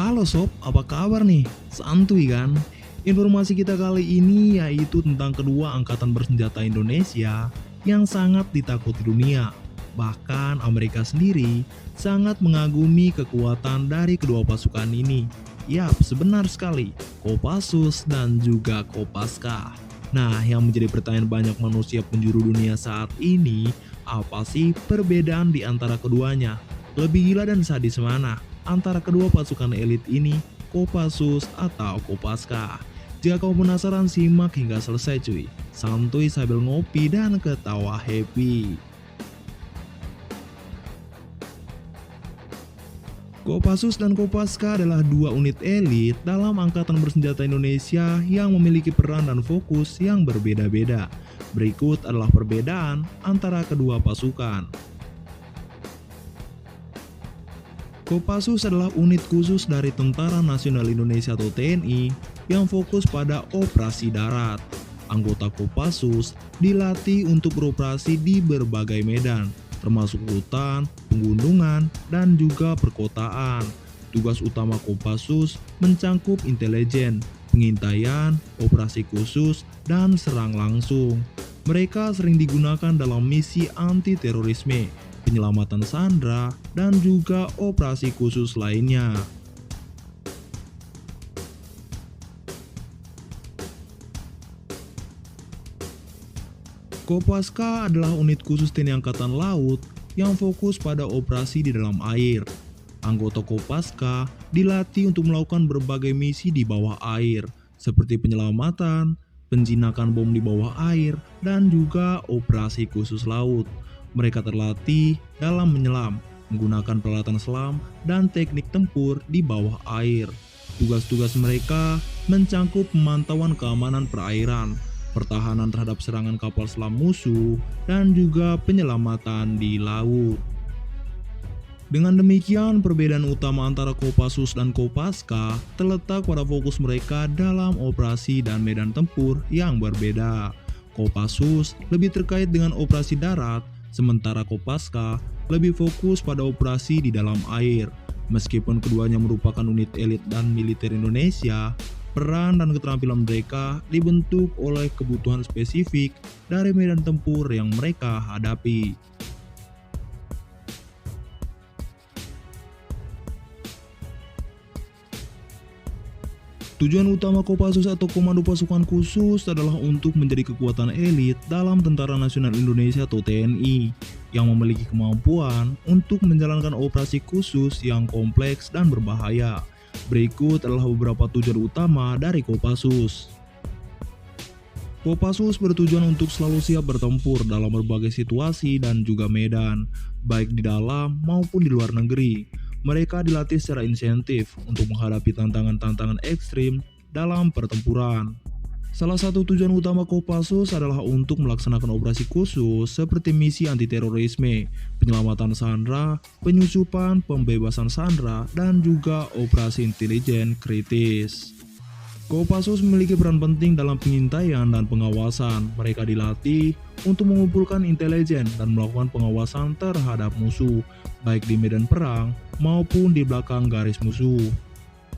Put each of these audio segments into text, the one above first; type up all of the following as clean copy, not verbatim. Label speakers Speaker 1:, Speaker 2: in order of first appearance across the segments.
Speaker 1: Halo sob, apa kabar nih? Santuy kan? Informasi kita kali ini yaitu tentang kedua angkatan bersenjata Indonesia yang sangat ditakuti dunia. Bahkan Amerika sendiri sangat mengagumi kekuatan dari kedua pasukan ini. Yap, sebenar sekali, Kopassus dan juga Kopaska. Nah, yang menjadi pertanyaan banyak manusia penjuru dunia saat ini, apa sih perbedaan di antara keduanya? Lebih gila dan sadis mana antara kedua pasukan elit ini, Kopassus atau Kopaska? Jika kau penasaran, simak hingga selesai cuy. Santuy sambil ngopi dan ketawa happy. Kopassus dan Kopaska adalah dua unit elit dalam angkatan bersenjata Indonesia yang memiliki peran dan fokus yang berbeda-beda. Berikut adalah perbedaan antara kedua pasukan. Kopassus adalah unit khusus dari Tentara Nasional Indonesia atau TNI yang fokus pada operasi darat. Anggota Kopassus dilatih untuk beroperasi di berbagai medan, termasuk hutan, pegunungan, dan juga perkotaan. Tugas utama Kopassus mencangkup intelijen, pengintaian, operasi khusus, dan serang langsung. Mereka sering digunakan dalam misi anti-terorisme, penyelamatan sandera, dan juga operasi khusus lainnya. Kopaska adalah unit khusus TNI Angkatan Laut yang fokus pada operasi di dalam air. Anggota Kopaska dilatih untuk melakukan berbagai misi di bawah air, seperti penyelamatan, penjinakan bom di bawah air, dan juga operasi khusus laut. Mereka terlatih dalam menyelam, menggunakan peralatan selam, dan teknik tempur di bawah air. Tugas-tugas mereka mencangkup pemantauan keamanan perairan, pertahanan terhadap serangan kapal selam musuh, dan juga penyelamatan di laut. Dengan demikian, perbedaan utama antara Kopassus dan Kopaska terletak pada fokus mereka dalam operasi dan medan tempur yang berbeda. Kopassus lebih terkait dengan operasi darat, sementara Kopaska lebih fokus pada operasi di dalam air. Meskipun keduanya merupakan unit elit dan militer Indonesia, peran dan keterampilan mereka dibentuk oleh kebutuhan spesifik dari medan tempur yang mereka hadapi. Tujuan utama Kopassus atau Komando Pasukan Khusus adalah untuk menjadi kekuatan elit dalam Tentara Nasional Indonesia atau TNI yang memiliki kemampuan untuk menjalankan operasi khusus yang kompleks dan berbahaya. Berikut adalah beberapa tujuan utama dari Kopassus. Kopassus bertujuan untuk selalu siap bertempur dalam berbagai situasi dan juga medan, baik di dalam maupun di luar negeri. Mereka dilatih secara insentif untuk menghadapi tantangan-tantangan ekstrim dalam pertempuran. Salah satu tujuan utama Kopassus adalah untuk melaksanakan operasi khusus seperti misi anti-terorisme, penyelamatan sandera, penyusupan, pembebasan sandera, dan juga operasi intelijen kritis. Kopassus memiliki peran penting dalam pengintaian dan pengawasan. Mereka dilatih untuk mengumpulkan intelijen dan melakukan pengawasan terhadap musuh, baik di medan perang maupun di belakang garis musuh.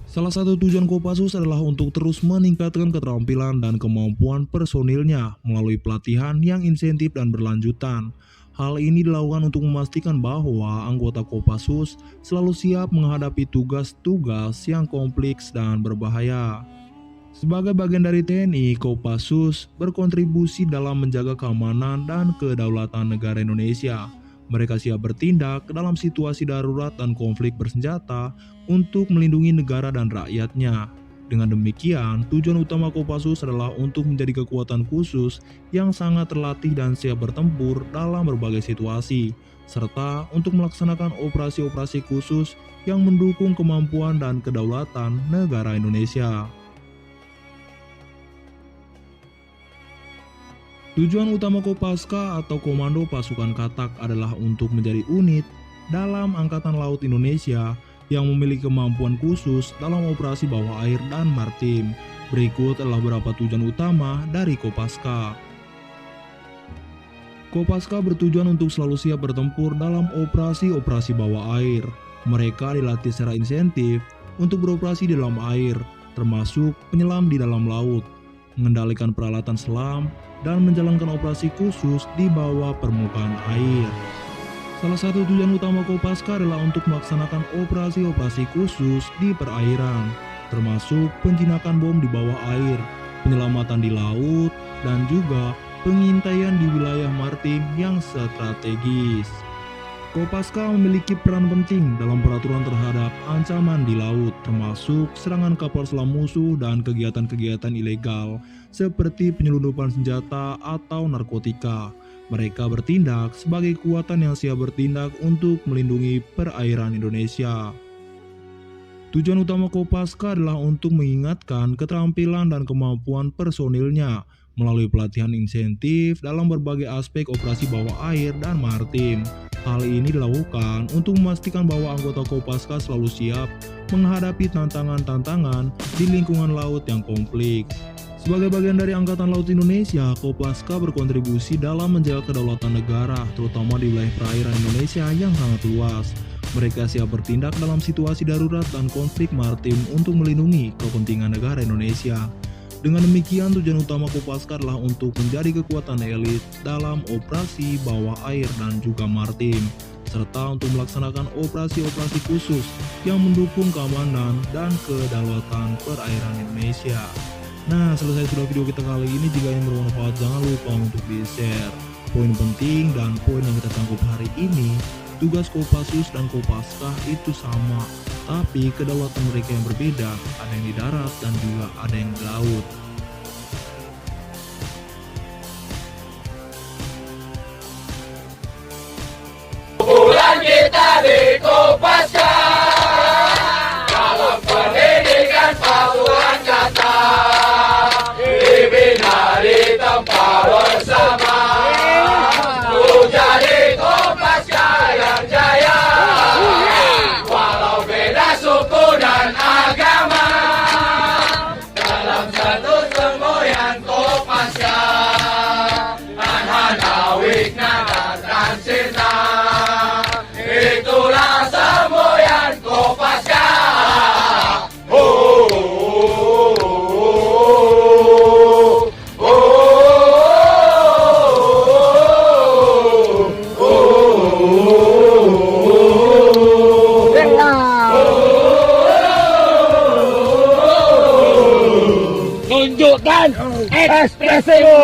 Speaker 1: Salah satu tujuan Kopassus adalah untuk terus meningkatkan keterampilan dan kemampuan personilnya melalui pelatihan yang insentif dan berlanjutan. Hal ini dilakukan untuk memastikan bahwa anggota Kopassus selalu siap menghadapi tugas-tugas yang kompleks dan berbahaya. Sebagai bagian dari TNI, Kopassus berkontribusi dalam menjaga keamanan dan kedaulatan negara Indonesia. Mereka siap bertindak dalam situasi darurat dan konflik bersenjata untuk melindungi negara dan rakyatnya. Dengan demikian, tujuan utama Kopassus adalah untuk menjadi kekuatan khusus yang sangat terlatih dan siap bertempur dalam berbagai situasi, serta untuk melaksanakan operasi-operasi khusus yang mendukung kemampuan dan kedaulatan negara Indonesia. Tujuan utama Kopaska atau Komando Pasukan Katak adalah untuk menjadi unit dalam Angkatan Laut Indonesia yang memiliki kemampuan khusus dalam operasi bawah air dan maritim. Berikut adalah beberapa tujuan utama dari Kopaska. Kopaska bertujuan untuk selalu siap bertempur dalam operasi-operasi bawah air. Mereka dilatih secara insentif untuk beroperasi di dalam air, termasuk penyelam di dalam laut, mengendalikan peralatan selam, dan menjalankan operasi khusus di bawah permukaan air. Salah satu tujuan utama Kopaska adalah untuk melaksanakan operasi-operasi khusus di perairan, termasuk penjinakan bom di bawah air, penyelamatan di laut, dan juga pengintaian di wilayah maritim yang strategis. Kopaska memiliki peran penting dalam peraturan terhadap ancaman di laut, termasuk serangan kapal selam musuh dan kegiatan-kegiatan ilegal seperti penyelundupan senjata atau narkotika. Mereka bertindak sebagai kekuatan yang siap bertindak untuk melindungi perairan Indonesia. Tujuan utama Kopaska adalah untuk mengingatkan keterampilan dan kemampuan personilnya melalui pelatihan insentif dalam berbagai aspek operasi bawah air dan maritim. Hal ini dilakukan untuk memastikan bahwa anggota Kopaska selalu siap menghadapi tantangan-tantangan di lingkungan laut yang kompleks. Sebagai bagian dari Angkatan Laut Indonesia, Kopaska berkontribusi dalam menjaga kedaulatan negara, terutama di wilayah perairan Indonesia yang sangat luas. Mereka siap bertindak dalam situasi darurat dan konflik maritim untuk melindungi kepentingan negara Indonesia. Dengan demikian, tujuan utama Kopaska adalah untuk menjadi kekuatan elit dalam operasi bawah air dan juga maritim, serta untuk melaksanakan operasi-operasi khusus yang mendukung keamanan dan kedaulatan perairan Indonesia. Nah, selesai sudah video kita kali ini. Jika yang bermanfaat, jangan lupa untuk di-share. Poin penting dan poin yang kita tangkap hari ini, tugas Kopassus dan Kopaska itu sama, tapi kedaulatan mereka yang berbeda, ada yang di darat dan juga ada yang di laut.
Speaker 2: Bulan kita di Kopaska, dalam pendidikan pasukan kata, dibina di tempat bersama, ku jadi Kopaska yang jaya, walau beda suku dan agama, dalam satu semboyan Kopaska, Anhana Wigna dan Sinta. Itulah semboyan Kopaska. Tunjukkan ekspresimu.